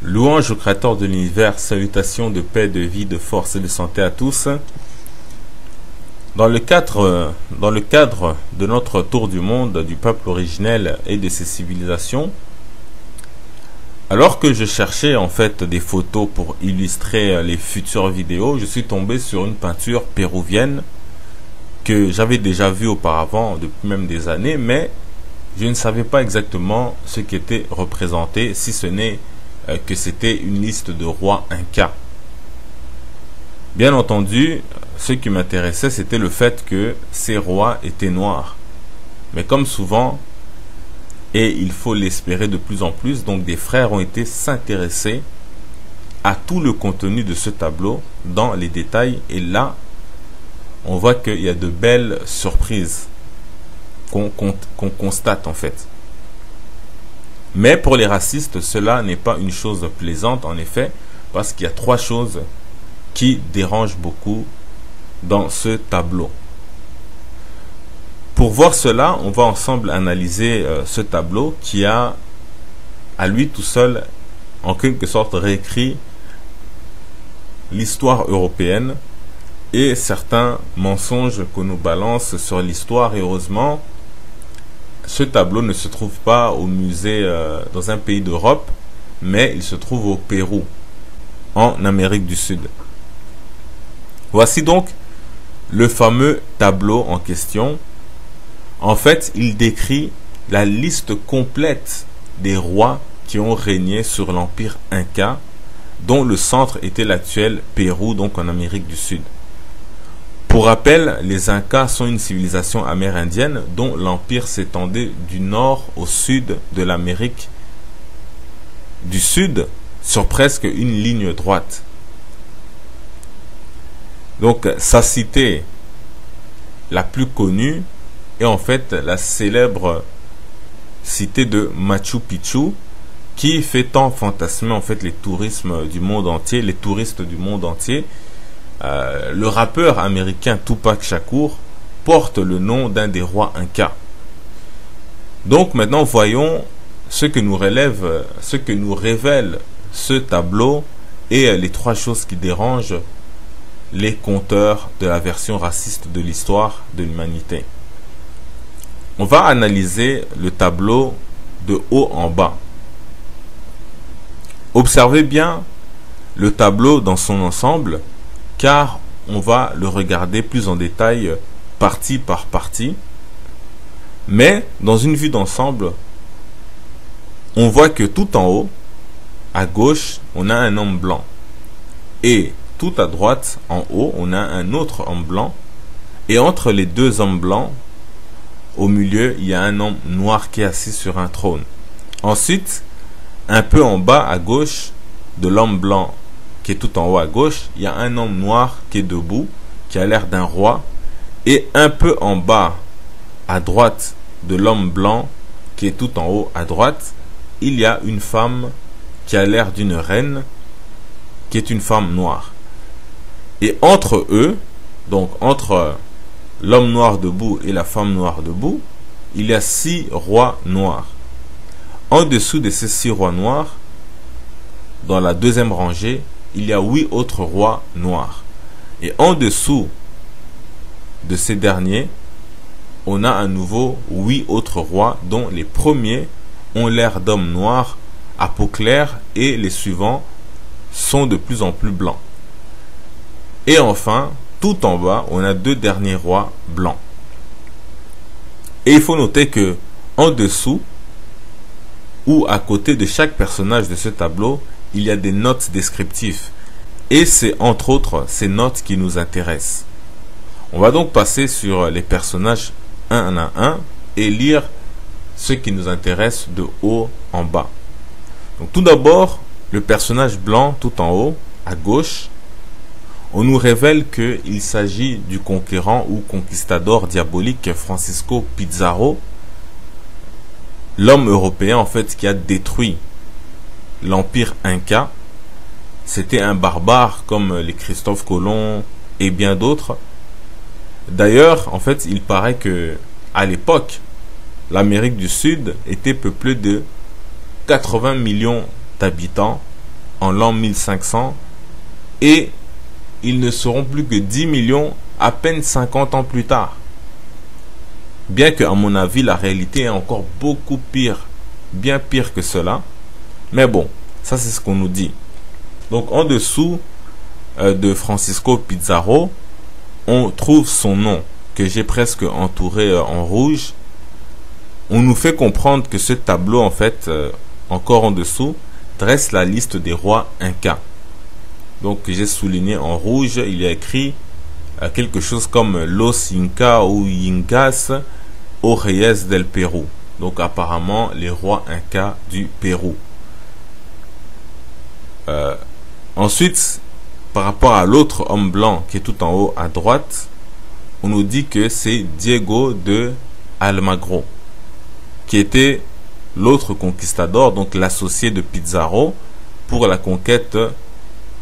Louange au Créateur de l'univers, salutations de paix, de vie, de force et de santé à tous. Dans le cadre de notre tour du monde, du peuple originel et de ses civilisations, alors que je cherchais en fait des photos pour illustrer les futures vidéos, je suis tombé sur une peinture péruvienne que j'avais déjà vue auparavant depuis même des années, mais je ne savais pas exactement ce qui était représenté, si ce n'est que c'était une liste de rois incas. Bien entendu, ce qui m'intéressait, c'était le fait que ces rois étaient noirs. Mais comme souvent, et il faut l'espérer de plus en plus, donc des frères ont été s'intéresser à tout le contenu de ce tableau dans les détails. Et là, on voit qu'il y a de belles surprises qu'on constate en fait. Mais pour les racistes, cela n'est pas une chose plaisante en effet, parce qu'il y a trois choses qui dérangent beaucoup dans ce tableau. Pour voir cela, on va ensemble analyser ce tableau qui a à lui tout seul en quelque sorte réécrit l'histoire européenne et certains mensonges qu'on nous balance sur l'histoire. Et heureusement, ce tableau ne se trouve pas au musée dans un pays d'Europe, mais il se trouve au Pérou, en Amérique du Sud. Voici donc le fameux tableau en question. En fait, il décrit la liste complète des rois qui ont régné sur l'empire Inca, dont le centre était l'actuel Pérou, donc en Amérique du Sud. Pour rappel, les Incas sont une civilisation amérindienne dont l'empire s'étendait du nord au sud de l'Amérique du Sud sur presque une ligne droite. Donc sa cité la plus connue est en fait la célèbre cité de Machu Picchu, qui fait tant fantasmer en fait les touristes du monde entier. Le rappeur américain Tupac Shakur porte le nom d'un des rois incas. Donc maintenant voyons ce que nous révèle ce tableau et les trois choses qui dérangent les conteurs de la version raciste de l'histoire de l'humanité. On va analyser le tableau de haut en bas. Observez bien le tableau dans son ensemble, car on va le regarder plus en détail partie par partie. Mais dans une vue d'ensemble, on voit que tout en haut, à gauche, on a un homme blanc. Et tout à droite, en haut, on a un autre homme blanc. Et entre les deux hommes blancs, au milieu, il y a un homme noir qui est assis sur un trône. Ensuite, un peu en bas à gauche de l'homme blanc qui est tout en haut à gauche, il y a un homme noir qui est debout, qui a l'air d'un roi. Et un peu en bas à droite de l'homme blanc qui est tout en haut à droite, il y a une femme qui a l'air d'une reine, qui est une femme noire. Et entre eux, donc entre l'homme noir debout et la femme noire debout, il y a 6 rois noirs. En dessous de ces 6 rois noirs, dans la deuxième rangée, il y a 8 autres rois noirs. Et en dessous de ces derniers, on a à nouveau 8 autres rois, dont les premiers ont l'air d'hommes noirs à peau claire et les suivants sont de plus en plus blancs. Et enfin, tout en bas, on a 2 derniers rois blancs. Et il faut noter que en dessous ou à côté de chaque personnage de ce tableau, il y a des notes descriptives. Et c'est entre autres ces notes qui nous intéressent. On va donc passer sur les personnages un à un et lire ce qui nous intéresse de haut en bas. Donc tout d'abord, le personnage blanc tout en haut, à gauche, on nous révèle qu'il s'agit du conquérant ou conquistador diabolique Francisco Pizarro, l'homme européen en fait qui a détruit l'empire Inca. C'était un barbare comme les Christophe Colomb et bien d'autres. D'ailleurs, en fait, il paraît que à l'époque, l'Amérique du Sud était peuplée de 80 millions d'habitants en l'an 1500 et ils ne seront plus que 10 millions à peine 50 ans plus tard. Bien que, à mon avis, la réalité est encore beaucoup pire, bien pire que cela. Mais bon, ça c'est ce qu'on nous dit. Donc en dessous de Francisco Pizarro, on trouve son nom, que j'ai presque entouré en rouge. On nous fait comprendre que ce tableau, en fait, encore en dessous, dresse la liste des rois incas. Donc j'ai souligné en rouge, il y a écrit quelque chose comme Los Incas ou Incas aux Reyes del Pérou. Donc apparemment les rois incas du Pérou. Ensuite, par rapport à l'autre homme blanc qui est tout en haut à droite, on nous dit que c'est Diego de Almagro, qui était l'autre conquistador, donc l'associé de Pizarro pour la conquête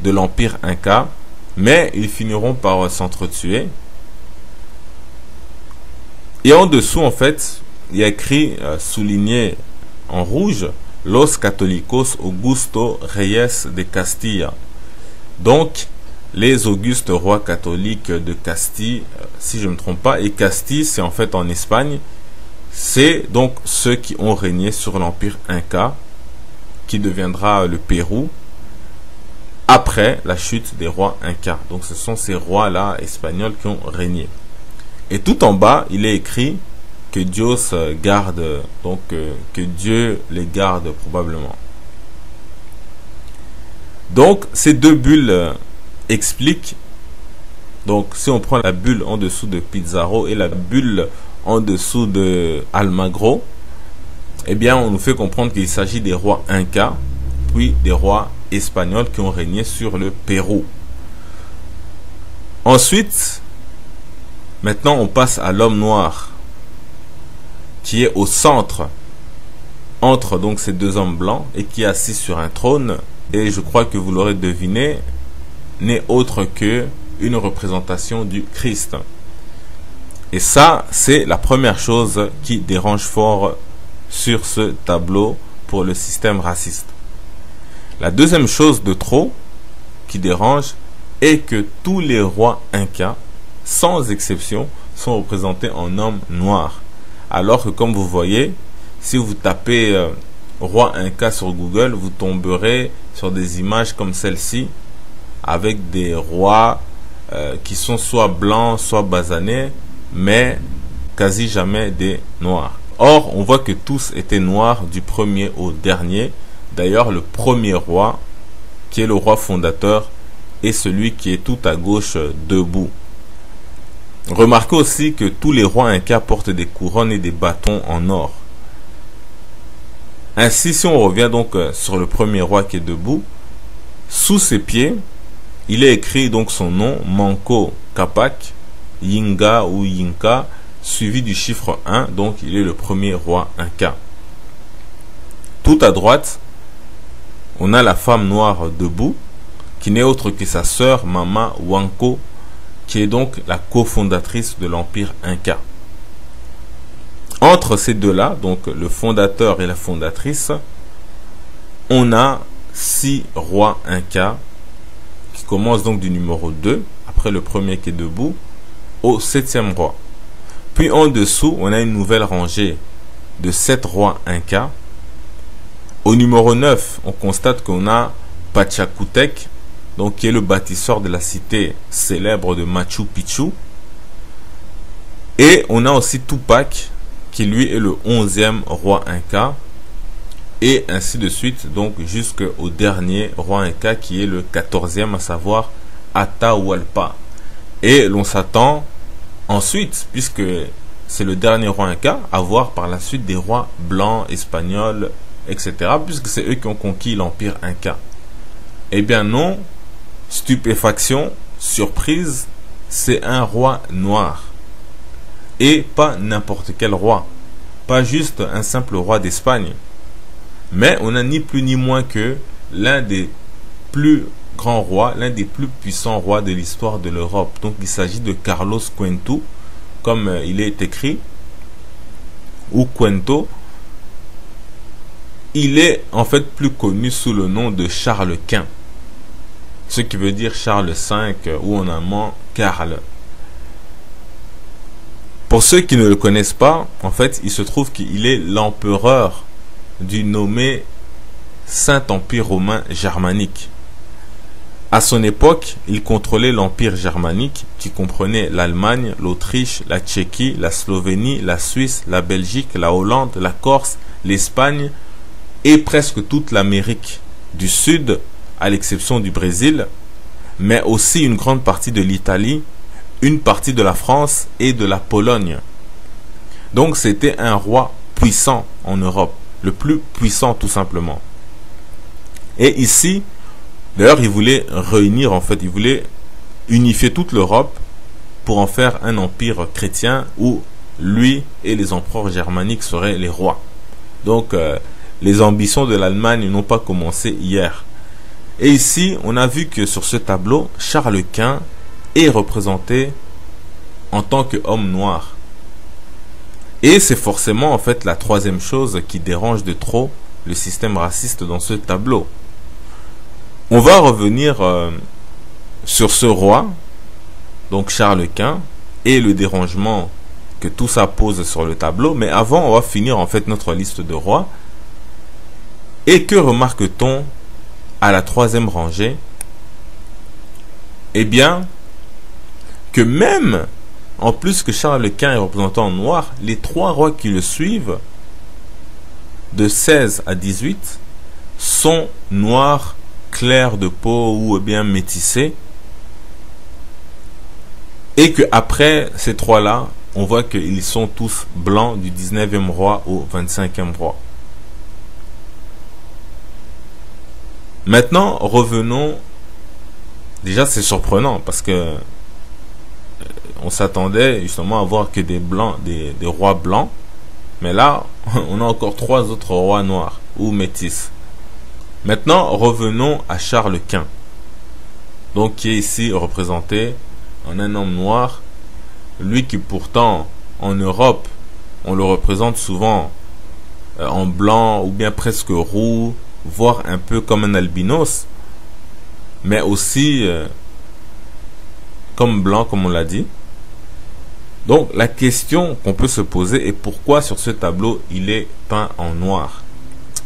de l'empire inca, mais ils finiront par s'entretuer. Et en dessous, en fait, il y a écrit, souligné en rouge, Los Católicos Augusto Reyes de Castilla. Donc, les augustes rois catholiques de Castille, si je ne me trompe pas, et Castille, c'est en fait en Espagne, c'est donc ceux qui ont régné sur l'empire inca, qui deviendra le Pérou, après la chute des rois incas. Donc ce sont ces rois-là espagnols qui ont régné. Et tout en bas, il est écrit que Dieu garde, donc que Dieu les garde probablement. Donc ces deux bulles expliquent, donc si on prend la bulle en dessous de Pizarro et la bulle en dessous de Almagro, eh bien on nous fait comprendre qu'il s'agit des rois incas, puis des rois espagnols qui ont régné sur le Pérou. Ensuite, maintenant on passe à l'homme noir, qui est au centre, entre donc ces deux hommes blancs, et qui est assis sur un trône, et je crois que vous l'aurez deviné, n'est autre que une représentation du Christ. Et ça, c'est la première chose qui dérange fort sur ce tableau pour le système raciste. La deuxième chose de trop qui dérange est que tous les rois incas, sans exception, sont représentés en hommes noirs. Alors que comme vous voyez, si vous tapez roi inca sur Google, vous tomberez sur des images comme celle-ci, avec des rois qui sont soit blancs, soit basanés, mais quasi jamais des noirs. Or, on voit que tous étaient noirs du premier au dernier. D'ailleurs, le premier roi, qui est le roi fondateur, est celui qui est tout à gauche debout. Remarquez aussi que tous les rois incas portent des couronnes et des bâtons en or. Ainsi, si on revient donc sur le premier roi qui est debout, sous ses pieds, il est écrit donc son nom, Manco Capac, Yinga ou Yinka, suivi du chiffre 1, donc il est le premier roi inca. Tout à droite, on a la femme noire debout, qui n'est autre que sa sœur Mama Huanco, qui est donc la cofondatrice de l'empire inca. Entre ces deux-là, donc le fondateur et la fondatrice, on a 6 rois incas, qui commencent donc du numéro 2, après le premier qui est debout, au 7e roi. Puis en dessous, on a une nouvelle rangée de 7 rois incas. Au numéro 9, on constate qu'on a Pachacutec, donc qui est le bâtisseur de la cité célèbre de Machu Picchu. Et on a aussi Tupac, qui lui est le 11e roi inca. Et ainsi de suite, donc jusqu'au dernier roi inca qui est le 14e, à savoir Atahualpa. Et l'on s'attend ensuite, puisque c'est le dernier roi inca, à voir par la suite des rois blancs, espagnols, etc. Puisque c'est eux qui ont conquis l'empire inca. Eh bien non, stupéfaction, surprise, c'est un roi noir. Et pas n'importe quel roi. Pas juste un simple roi d'Espagne. Mais on a ni plus ni moins que l'un des plus grands rois, l'un des plus puissants rois de l'histoire de l'Europe. Donc il s'agit de Carlos Quento, comme il est écrit, ou Quento. il est en fait plus connu sous le nom de Charles Quint, ce qui veut dire Charles V ou en allemand Karl. Pour ceux qui ne le connaissent pas, en fait, il se trouve qu'il est l'empereur du nommé Saint-Empire romain germanique. À son époque, il contrôlait l'Empire germanique qui comprenait l'Allemagne, l'Autriche, la Tchéquie, la Slovénie, la Suisse, la Belgique, la Hollande, la Corse, l'Espagne et presque toute l'Amérique du Sud, à l'exception du Brésil, mais aussi une grande partie de l'Italie, une partie de la France et de la Pologne. Donc c'était un roi puissant en Europe, le plus puissant tout simplement. Et ici, d'ailleurs, il voulait réunir, en fait, il voulait unifier toute l'Europe pour en faire un empire chrétien où lui et les empereurs germaniques seraient les rois. Donc, les ambitions de l'Allemagne n'ont pas commencé hier. Et ici, on a vu que sur ce tableau, Charles Quint est représenté en tant qu'homme noir. Et c'est forcément, en fait, la troisième chose qui dérange de trop le système raciste dans ce tableau. On va revenir sur ce roi, donc Charles Quint, et le dérangement que tout ça pose sur le tableau. Mais avant, on va finir en fait notre liste de rois. Et que remarque-t-on à la troisième rangée? Eh bien, que même, en plus que Charles Quint est représenté en noir, les trois rois qui le suivent, de 16 à 18, sont noirs, clair de peau ou bien métissé, et que après ces trois-là, on voit qu'ils sont tous blancs du 19e roi au 25e roi. Maintenant, revenons. Déjà, c'est surprenant parce que on s'attendait justement à voir que des blancs, des rois blancs, mais là, on a encore trois autres rois noirs ou métis. Maintenant, revenons à Charles Quint, donc qui est ici représenté en un homme noir, lui qui pourtant en Europe, on le représente souvent en blanc ou bien presque roux, voire un peu comme un albinos, mais aussi comme blanc comme on l'a dit. Donc la question qu'on peut se poser est pourquoi sur ce tableau il est peint en noir.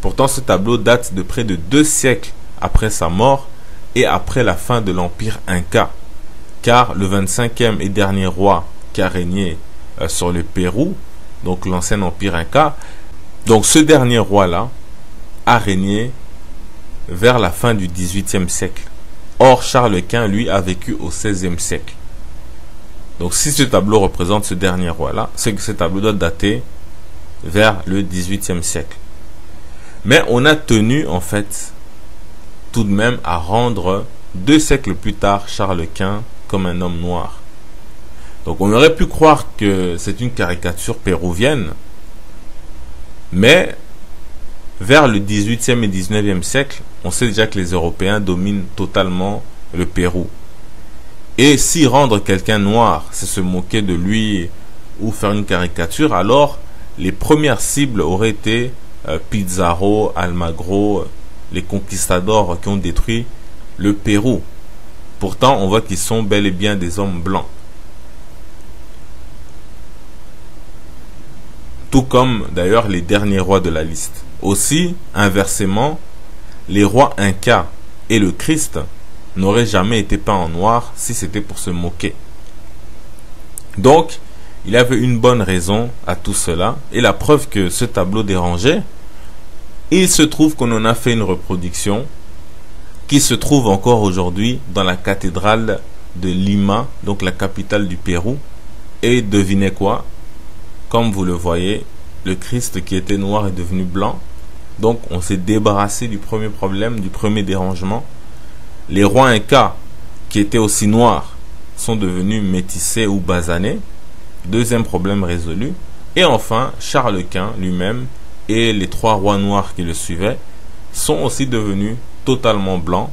Pourtant, ce tableau date de près de 2 siècles après sa mort et après la fin de l'Empire Inca, car le 25e et dernier roi qui a régné sur le Pérou, donc l'ancien Empire Inca, donc ce dernier roi-là a régné vers la fin du 18e siècle. Or, Charles Quint, lui, a vécu au 16e siècle. Donc, si ce tableau représente ce dernier roi-là, c'est que ce tableau doit dater vers le 18e siècle. Mais on a tenu, en fait, tout de même à rendre 2 siècles plus tard Charles Quint comme un homme noir. Donc on aurait pu croire que c'est une caricature péruvienne, mais vers le 18e et 19e siècle, on sait déjà que les Européens dominent totalement le Pérou. Et si rendre quelqu'un noir, c'est se moquer de lui ou faire une caricature, alors les premières cibles auraient été Pizarro, Almagro, les conquistadors qui ont détruit le Pérou. Pourtant, on voit qu'ils sont bel et bien des hommes blancs. Tout comme d'ailleurs les derniers rois de la liste. Aussi, inversement, les rois Incas et le Christ n'auraient jamais été peints en noir si c'était pour se moquer. Donc, il y avait une bonne raison à tout cela, et la preuve que ce tableau dérangeait, il se trouve qu'on en a fait une reproduction qui se trouve encore aujourd'hui dans la cathédrale de Lima, donc la capitale du Pérou. Et devinez quoi? Comme vous le voyez, le Christ qui était noir est devenu blanc. Donc on s'est débarrassé du premier problème, du premier dérangement. Les rois Incas qui étaient aussi noirs sont devenus métissés ou basanés. Deuxième problème résolu. Et enfin, Charles Quint lui-même et les trois rois noirs qui le suivaient sont aussi devenus totalement blancs.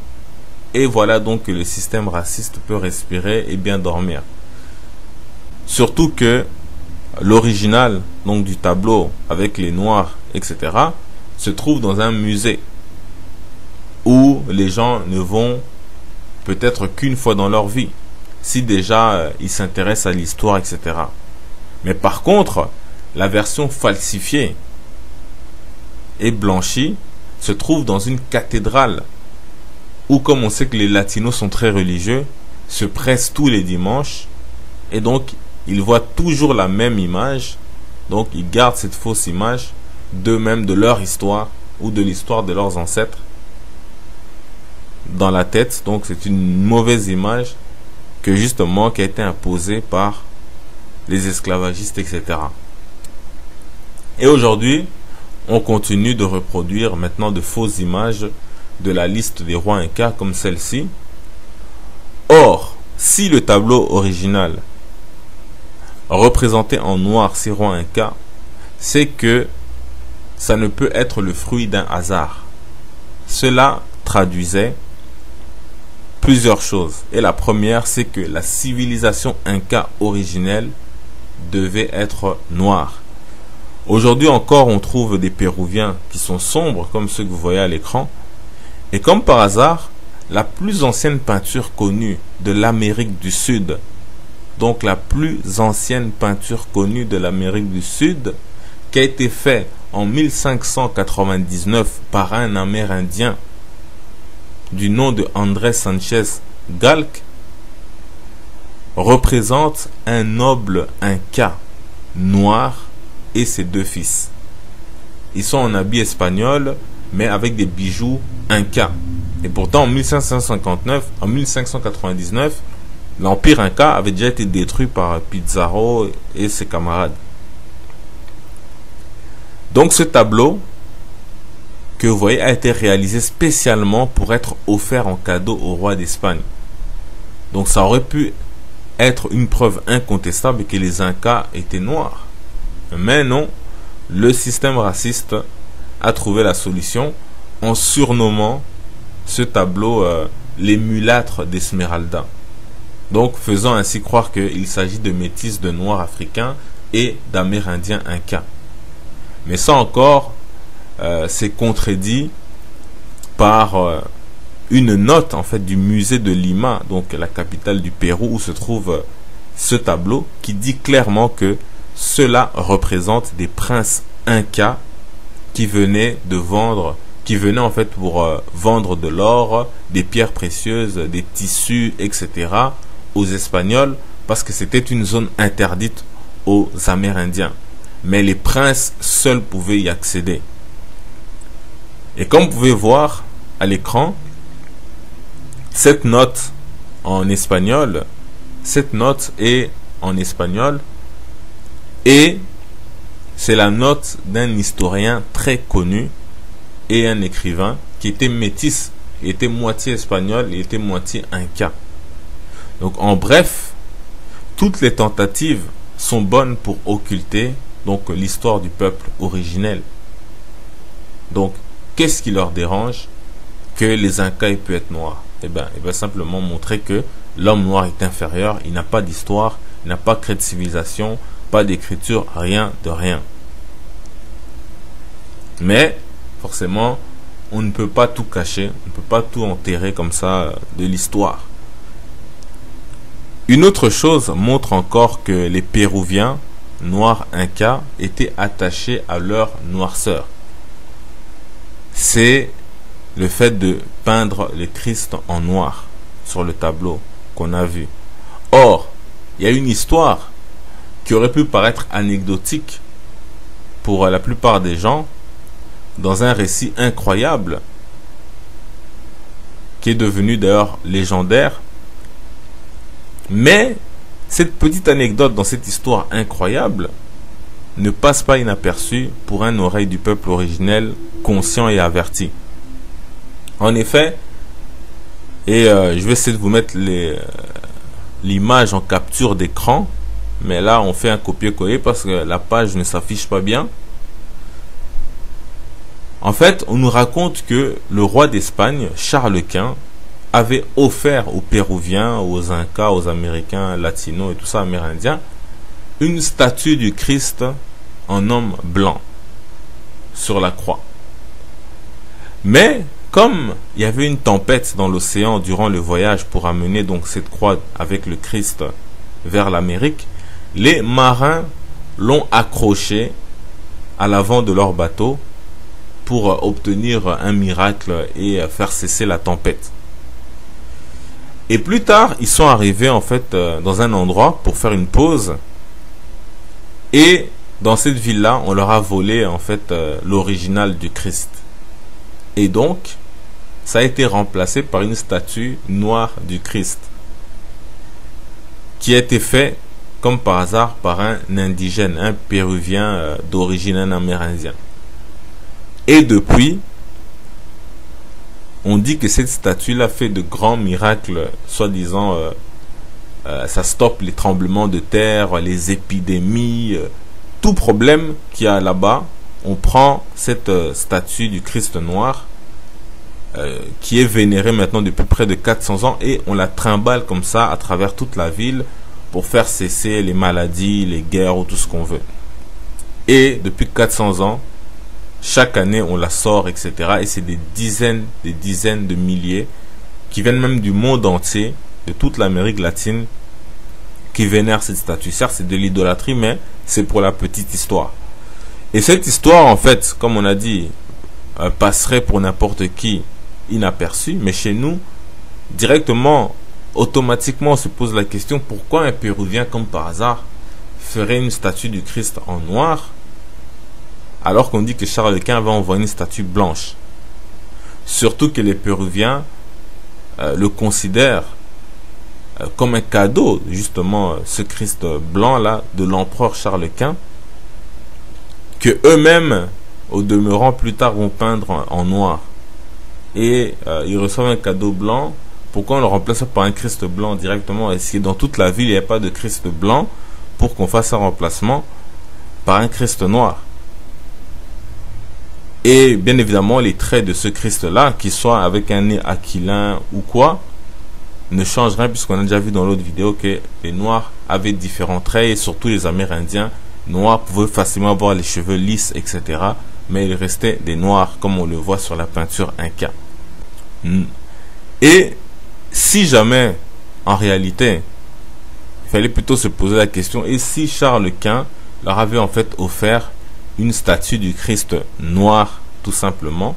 Et voilà donc que le système raciste peut respirer et bien dormir. Surtout que l'original donc du tableau avec les noirs, etc., se trouve dans un musée où les gens ne vont peut-être qu'une fois dans leur vie, si déjà ils s'intéressent à l'histoire, etc. Mais par contre, la version falsifiée et blanchie se trouve dans une cathédrale où, comme on sait que les latinos sont très religieux, se pressent tous les dimanches et donc ils voient toujours la même image. Donc ils gardent cette fausse image d'eux-mêmes, de leur histoire ou de l'histoire de leurs ancêtres dans la tête. Donc c'est une mauvaise image qui a été imposée par les esclavagistes, etc. Et aujourd'hui, on continue de reproduire maintenant de fausses images de la liste des rois incas comme celle-ci. Or, si le tableau original représentait en noir ces rois incas, c'est que ça ne peut être le fruit d'un hasard. Cela traduisait plusieurs choses. Et la première, c'est que la civilisation inca originelle devait être noire. Aujourd'hui encore, on trouve des Péruviens qui sont sombres, comme ceux que vous voyez à l'écran. Et comme par hasard, la plus ancienne peinture connue de l'Amérique du Sud, donc la plus ancienne peinture connue de l'Amérique du Sud, qui a été faite en 1599 par un Amérindien du nom de André Sanchez Galc, représente un noble inca noir et ses deux fils. Ils sont en habit espagnol, mais avec des bijoux inca. Et pourtant, en 1599, l'empire inca avait déjà été détruit par Pizarro et ses camarades. Donc ce tableau que vous voyez a été réalisé spécialement pour être offert en cadeau au roi d'Espagne. Donc ça aurait pu être une preuve incontestable que les Incas étaient noirs. Mais non, le système raciste a trouvé la solution en surnommant ce tableau les mulâtres d'Esmeralda. Donc faisant ainsi croire qu'il s'agit de métis de noirs africains et d'amérindiens incas. Mais ça encore, c'est contredit par une note en fait du musée de Lima, donc la capitale du Pérou où se trouve ce tableau, qui dit clairement que cela représente des princes incas qui venaient en fait pour vendre de l'or, des pierres précieuses, des tissus, etc. aux Espagnols, parce que c'était une zone interdite aux Amérindiens. Mais les princes seuls pouvaient y accéder. Et comme vous pouvez voir à l'écran, cette note en espagnol, et c'est la note d'un historien très connu et un écrivain qui était métis, il était moitié espagnol, il était moitié inca. Donc en bref, toutes les tentatives sont bonnes pour occulter donc l'histoire du peuple originel. Donc qu'est-ce qui leur dérange que les Incas aient pu être noirs? Eh bien simplement montrer que l'homme noir est inférieur, il n'a pas d'histoire, il n'a pas créé de civilisation, pas d'écriture, rien de rien. Mais forcément, on ne peut pas tout cacher, on ne peut pas tout enterrer comme ça de l'histoire. Une autre chose montre encore que les Péruviens noirs incas étaient attachés à leur noirceur. C'est le fait de peindre le Christ en noir sur le tableau qu'on a vu. Or, il y a une histoire qui aurait pu paraître anecdotique pour la plupart des gens, dans un récit incroyable qui est devenu d'ailleurs légendaire. Mais cette petite anecdote dans cette histoire incroyable ne passe pas inaperçue pour un oreille du peuple originel conscient et averti. En effet, et je vais essayer de vous mettre l'image en capture d'écran, mais là on fait un copier-coller parce que la page ne s'affiche pas bien. En fait, on nous raconte que le roi d'Espagne, Charles Quint, avait offert aux Péruviens, aux Incas, aux Américains, latinos et tout ça, amérindiens, une statue du Christ en homme blanc sur la croix. Mais comme il y avait une tempête dans l'océan durant le voyage pour amener donc cette croix avec le Christ vers l'Amérique, les marins l'ont accroché à l'avant de leur bateau pour obtenir un miracle et faire cesser la tempête. Et plus tard, ils sont arrivés en fait dans un endroit pour faire une pause. Et dans cette ville-là, on leur a volé en fait l'original du Christ. Et donc, ça a été remplacé par une statue noire du Christ, qui a été fait comme par hasard par un indigène, un péruvien d'origine, un amérindien. Et depuis, on dit que cette statue-là fait de grands miracles, soi-disant, ça stoppe les tremblements de terre, les épidémies, tout problème qu'il y a là-bas. On prend cette statue du Christ noir, qui est vénérée maintenant depuis près de 400 ans, et on la trimballe comme ça à travers toute la ville pour faire cesser les maladies, les guerres ou tout ce qu'on veut. Et depuis 400 ans, chaque année, on la sort, etc. Et c'est des dizaines de milliers qui viennent même du monde entier, de toute l'Amérique latine, qui vénèrent cette statue. Certes, c'est de l'idolâtrie, mais c'est pour la petite histoire. Et cette histoire, en fait, comme on a dit, passerait pour n'importe qui inaperçu. Mais chez nous, directement, automatiquement, on se pose la question, pourquoi un Péruvien, comme par hasard, ferait une statue du Christ en noir, alors qu'on dit que Charles Quint va envoyer une statue blanche. Surtout que les Péruviens le considèrent comme un cadeau, justement, ce Christ blanc-là, de l'empereur Charles Quint, que eux-mêmes, au demeurant, plus tard, vont peindre en noir. Et ils reçoivent un cadeau blanc. Pourquoi on le remplace par un Christ blanc directement? Est-ce que dans toute la ville, il n'y a pas de Christ blanc pour qu'on fasse un remplacement par un Christ noir? Et bien évidemment, les traits de ce Christ-là, qu'il soit avec un nez aquilin ou quoi, ne changent rien, puisqu'on a déjà vu dans l'autre vidéo que les Noirs avaient différents traits, et surtout les Amérindiens noirs pouvaient facilement avoir les cheveux lisses, etc. Mais ils restaient des Noirs, comme on le voit sur la peinture Inca. Et si jamais, en réalité, il fallait plutôt se poser la question, et si Charles Quint leur avait en fait offert une statue du Christ noir, tout simplement,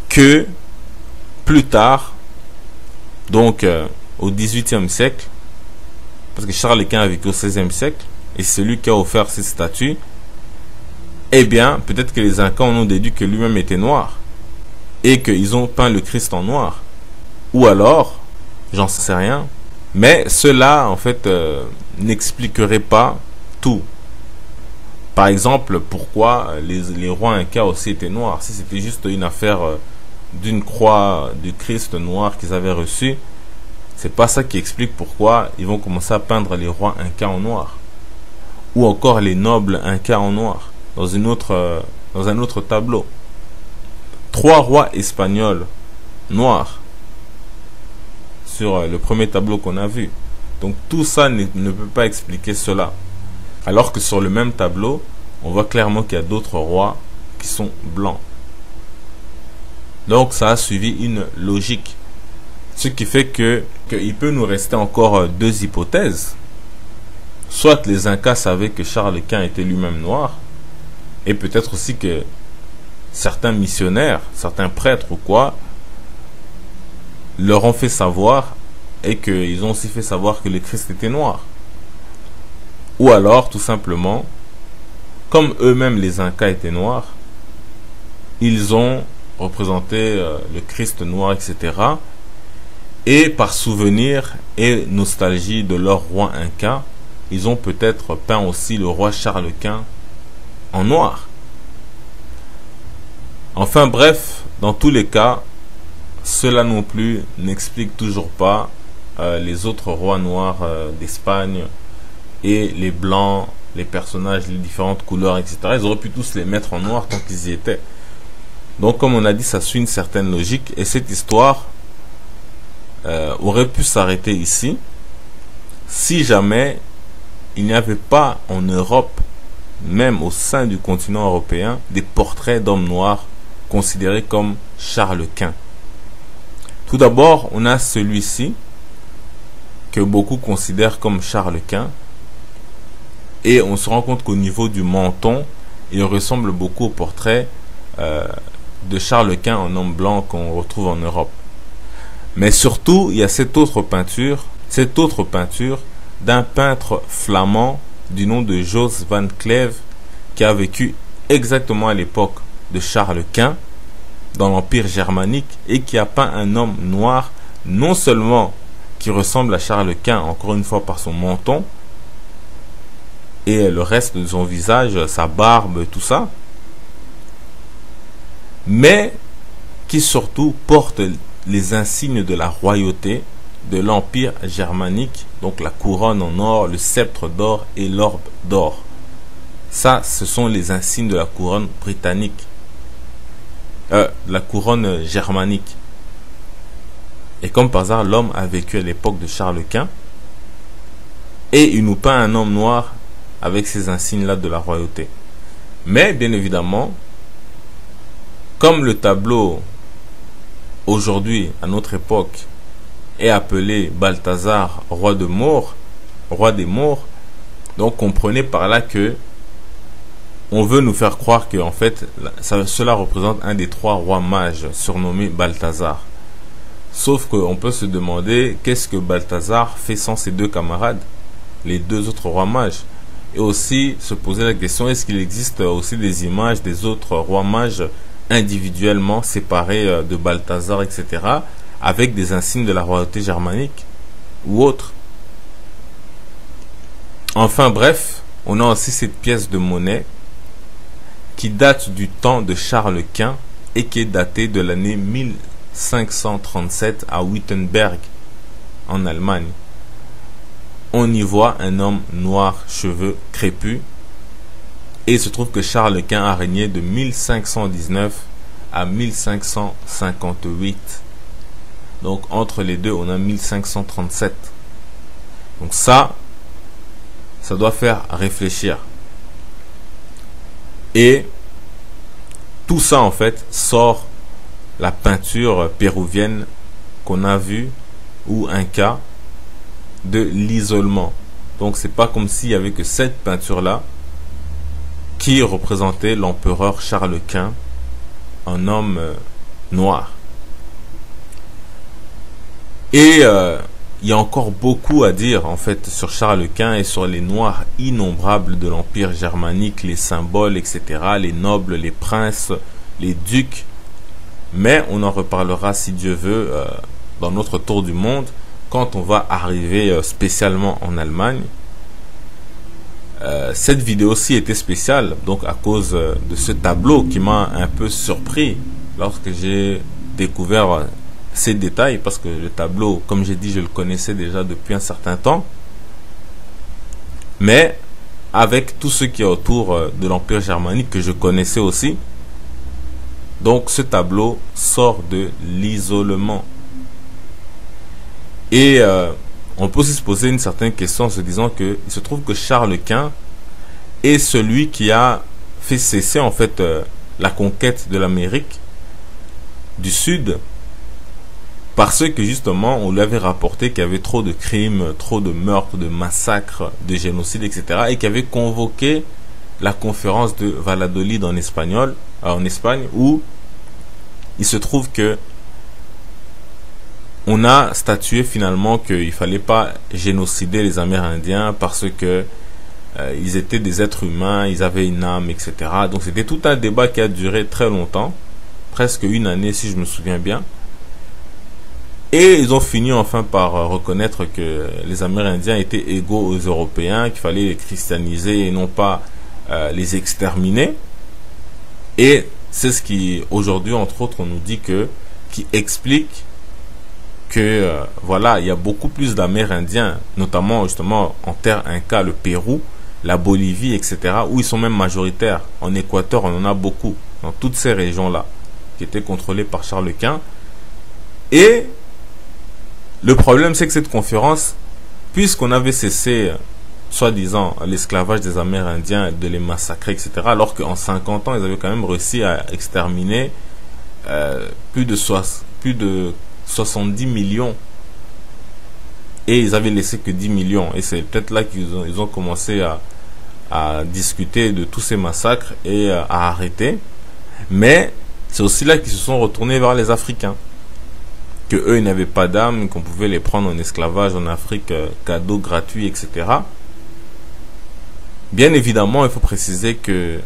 que plus tard, donc au XVIIIe siècle, parce que Charles Quint a vécu au XVIe siècle, et celui qui a offert cette statue, eh bien, peut-être que les Incas en ont déduit que lui-même était noir, et qu'ils ont peint le Christ en noir. Ou alors, j'en sais rien, mais cela, en fait, n'expliquerait pas tout. Par exemple, pourquoi les rois Incas aussi étaient noirs. Si c'était juste une affaire d'une croix du Christ noir qu'ils avaient reçue, c'est pas ça qui explique pourquoi ils vont commencer à peindre les rois Incas en noir. Ou encore les nobles Incas en noir, dans un autre tableau. 3 rois espagnols noirs sur le premier tableau qu'on a vu. Donc tout ça ne peut pas expliquer cela. Alors que sur le même tableau, on voit clairement qu'il y a d'autres rois qui sont blancs. Donc ça a suivi une logique. Ce qui fait qu'il peut nous rester encore 2 hypothèses. Soit les Incas savaient que Charles Quint était lui-même noir, et peut-être aussi que certains missionnaires, certains prêtres ou quoi, leur ont fait savoir, et qu'ils ont aussi fait savoir que le Christ était noir. Ou alors, tout simplement, comme eux-mêmes les Incas étaient noirs, ils ont représenté le Christ noir, etc. Et par souvenir et nostalgie de leur roi Inca, ils ont peut-être peint aussi le roi Charles Quint en noir. Enfin bref, dans tous les cas, cela non plus n'explique toujours pas les autres rois noirs d'Espagne et les blancs, les personnages, les différentes couleurs, etc. Ils auraient pu tous les mettre en noir tant qu'ils y étaient. Donc comme on a dit, ça suit une certaine logique, et cette histoire aurait pu s'arrêter ici si jamais il n'y avait pas en Europe, même au sein du continent européen, des portraits d'hommes noirs considéré comme Charles Quint. Tout d'abord, on a celui-ci que beaucoup considèrent comme Charles Quint, et on se rend compte qu'au niveau du menton, il ressemble beaucoup au portrait de Charles Quint en homme blanc qu'on retrouve en Europe. Mais surtout, il y a cette autre peinture d'un peintre flamand du nom de Jos van Cleve, qui a vécu exactement à l'époque de Charles Quint dans l'Empire germanique, et qui a peint un homme noir, non seulement qui ressemble à Charles Quint, encore une fois par son menton et le reste de son visage, sa barbe, tout ça, mais qui surtout porte les insignes de la royauté de l'Empire germanique, donc la couronne en or, le sceptre d'or et l'orbe d'or. Ça, ce sont les insignes de la couronne britannique, la couronne germanique. Et comme par hasard, l'homme a vécu à l'époque de Charles Quint, et il nous peint un homme noir avec ces insignes-là de la royauté. Mais, bien évidemment, comme le tableau, aujourd'hui, à notre époque, est appelé Balthazar, roi des Maures, donc comprenez par là que on veut nous faire croire que, en fait, cela représente un des 3 rois mages surnommés Balthazar. Sauf qu'on peut se demander qu'est-ce que Balthazar fait sans ses 2 camarades, les 2 autres rois mages. Et aussi se poser la question, est-ce qu'il existe aussi des images des autres rois mages individuellement séparés de Balthazar, etc., avec des insignes de la royauté germanique ou autre. Enfin bref, on a aussi cette pièce de monnaie qui date du temps de Charles Quint et qui est datée de l'année 1537 à Wittenberg, en Allemagne. On y voit un homme noir, cheveux crépus, et il se trouve que Charles Quint a régné de 1519 à 1558. Donc entre les deux, on a 1537. Donc ça doit faire réfléchir. Et tout ça, en fait, sort la peinture péruvienne qu'on a vue, ou Inca, de l'isolement. Donc c'est pas comme s'il y avait que cette peinture-là qui représentait l'empereur Charles Quint, un homme noir. Et il y a encore beaucoup à dire, en fait, sur Charles Quint et sur les noirs innombrables de l'Empire germanique, les symboles, etc., les nobles, les princes, les ducs. Mais on en reparlera, si Dieu veut, dans notre tour du monde, quand on va arriver spécialement en Allemagne. Cette vidéo-ci était spéciale, donc à cause de ce tableau qui m'a un peu surpris lorsque j'ai découvert ces détails, parce que le tableau, comme j'ai dit, je le connaissais déjà depuis un certain temps, mais avec tout ce qui est autour de l'Empire germanique que je connaissais aussi. Donc ce tableau sort de l'isolement. Et on peut aussi se poser une certaine question en se disant que il se trouve que Charles Quint est celui qui a fait cesser, en fait, la conquête de l'Amérique du Sud, parce que justement on lui avait rapporté qu'il y avait trop de crimes, trop de meurtres, de massacres, de génocides, etc., et qu'il avait convoqué la conférence de Valladolid en Espagne, où il se trouve que on a statué finalement qu'il fallait pas génocider les Amérindiens parce que ils étaient des êtres humains, ils avaient une âme, etc. Donc c'était tout un débat qui a duré très longtemps, presque une année si je me souviens bien. Et ils ont fini enfin par reconnaître que les Amérindiens étaient égaux aux Européens, qu'il fallait les christianiser et non pas les exterminer. Et c'est ce qui, aujourd'hui, entre autres, on nous dit qui explique que, voilà, il y a beaucoup plus d'Amérindiens, notamment, justement, en terre Inca, le Pérou, la Bolivie, etc., où ils sont même majoritaires. En Équateur, on en a beaucoup, dans toutes ces régions-là, qui étaient contrôlées par Charles Quint. Et le problème, c'est que cette conférence, puisqu'on avait cessé, soi-disant, l'esclavage des Amérindiens, de les massacrer, etc., alors qu'en 50 ans, ils avaient quand même réussi à exterminer plus de 70 millions. Et ils avaient laissé que 10 millions. Et c'est peut-être là qu'ils ont commencé à discuter de tous ces massacres et à arrêter. Mais c'est aussi là qu'ils se sont retournés vers les Africains. Que eux, ils n'avaient pas d'âme, qu'on pouvait les prendre en esclavage en Afrique, cadeaux gratuits, etc. Bien évidemment, il faut préciser que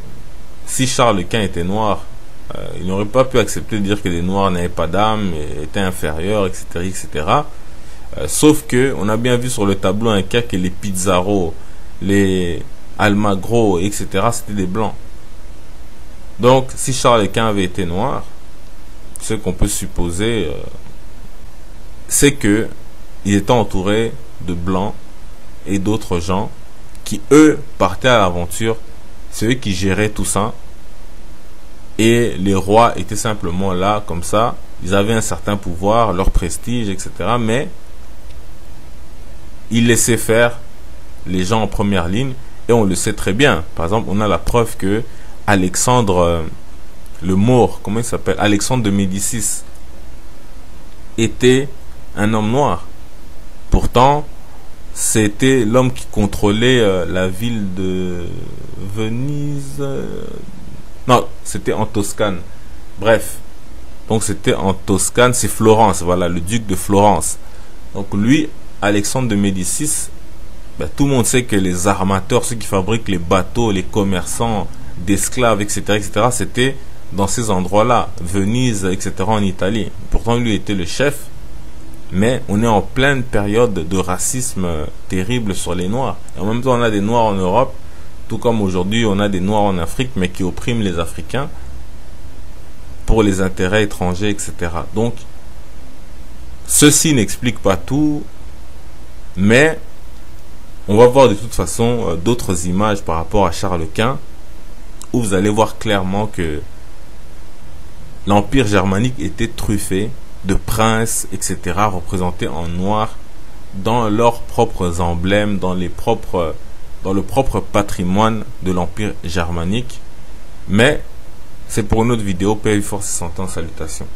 si Charles Quint était noir, il n'aurait pas pu accepter de dire que les Noirs n'avaient pas d'âme, étaient inférieurs, etc., etc. Sauf que on a bien vu sur le tableau un cas que les Pizarro, les Almagro, etc., c'était des blancs. Donc, si Charles Quint avait été noir, ce qu'on peut supposer, c'est que il était entouré de blancs et d'autres gens qui, eux, partaient à l'aventure. C'est eux qui géraient tout ça. Et les rois étaient simplement là, comme ça. Ils avaient un certain pouvoir, leur prestige, etc. Mais ils laissaient faire les gens en première ligne. Et on le sait très bien. Par exemple, on a la preuve que Alexandre le Maure, comment il s'appelle, Alexandre de Médicis, était un homme noir. Pourtant, c'était l'homme qui contrôlait la ville de Venise. Non, c'était en Toscane. Bref. Donc c'était en Toscane, c'est Florence, voilà, le duc de Florence. Donc lui, Alexandre de Médicis, ben, tout le monde sait que les armateurs, ceux qui fabriquent les bateaux, les commerçants d'esclaves, etc., etc., c'était dans ces endroits-là, Venise, etc., en Italie. Pourtant, lui était le chef, mais on est en pleine période de racisme terrible sur les Noirs. Et en même temps, on a des Noirs en Europe, tout comme aujourd'hui, on a des Noirs en Afrique, mais qui oppriment les Africains pour les intérêts étrangers, etc. Donc, ceci n'explique pas tout, mais on va voir de toute façon d'autres images par rapport à Charles Quint, où vous allez voir clairement que l'Empire germanique était truffé de princes, etc., représentés en noir dans leurs propres emblèmes, dans le propre patrimoine de l'Empire germanique. Mais c'est pour une autre vidéo. Paix et force et santé en salutations.